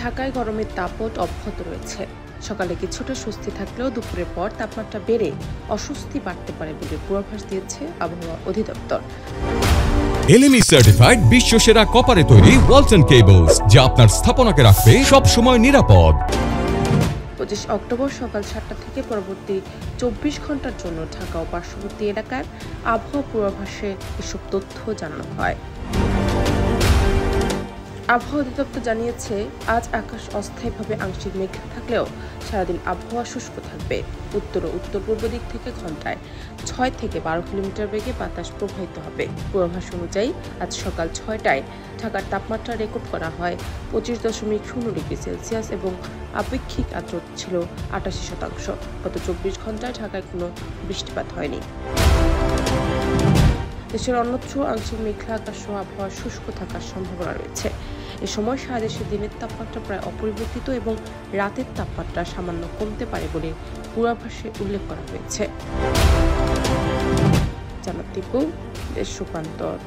ঢাকায় গরমের দাপট অব্যাহত রয়েছে। সকালে কিছুটা স্বস্তি থাকলেও দুপুরের পর তাপমাত্রা বেড়ে অস্বস্তি বাড়তে পারে বলে পূর্বাভাস দিয়েছে আবহাওয়া অধিদপ্তর। LME সার্টিফাইড বিশ্বসেরা কপারে তৈরি ওয়ালটন কেবলস, যা আপনার স্থাপনাকে রাখবে সব সময় নিরাপদ। 25 অক্টোবর সকাল 7টা থেকে পরবর্তী 24 ঘন্টার জন্য ঢাকা ও পার্শ্ববর্তী এলাকার আবহাওয়া পূর্বাভাসে এসব তথ্য জানানো হয়। আবহাওয়া অধিদপ্তর জানিয়েছে, আজ আকাশ অস্থায়ীভাবে আংশিক মেঘলা থাকলেও সারাদিন আবহাওয়া শুষ্ক থাকবে। উত্তর ও উত্তর পূর্ব দিক থেকে ঘন্টায় 6 থেকে 12 কিলোমিটার বেগে বাতাস প্রবাহিত হবে। পূর্বাভাস অনুযায়ী আজ সকাল 6টায় ঢাকার তাপমাত্রা রেকর্ড করা হয় 25.0 ডিগ্রি সেলসিয়াস এবং আপেক্ষিক আর্দ্রতা ছিল 88%। গত 24 ঘন্টায় ঢাকায় কোনো বৃষ্টিপাত হয়নি। দেশের অন্যত্র আংশিক মেঘলা আকাশ সহ আবহাওয়া শুষ্ক থাকার সম্ভাবনা রয়েছে। এ সময় সারা দেশে দিনের তাপমাত্রা প্রায় অপরিবর্তিত এবং রাতের তাপমাত্রা সামান্য কমতে পারে বলে পূর্বাভাসে উল্লেখ করা হয়েছে। জানাত দীপু, দেশ রূপান্তর।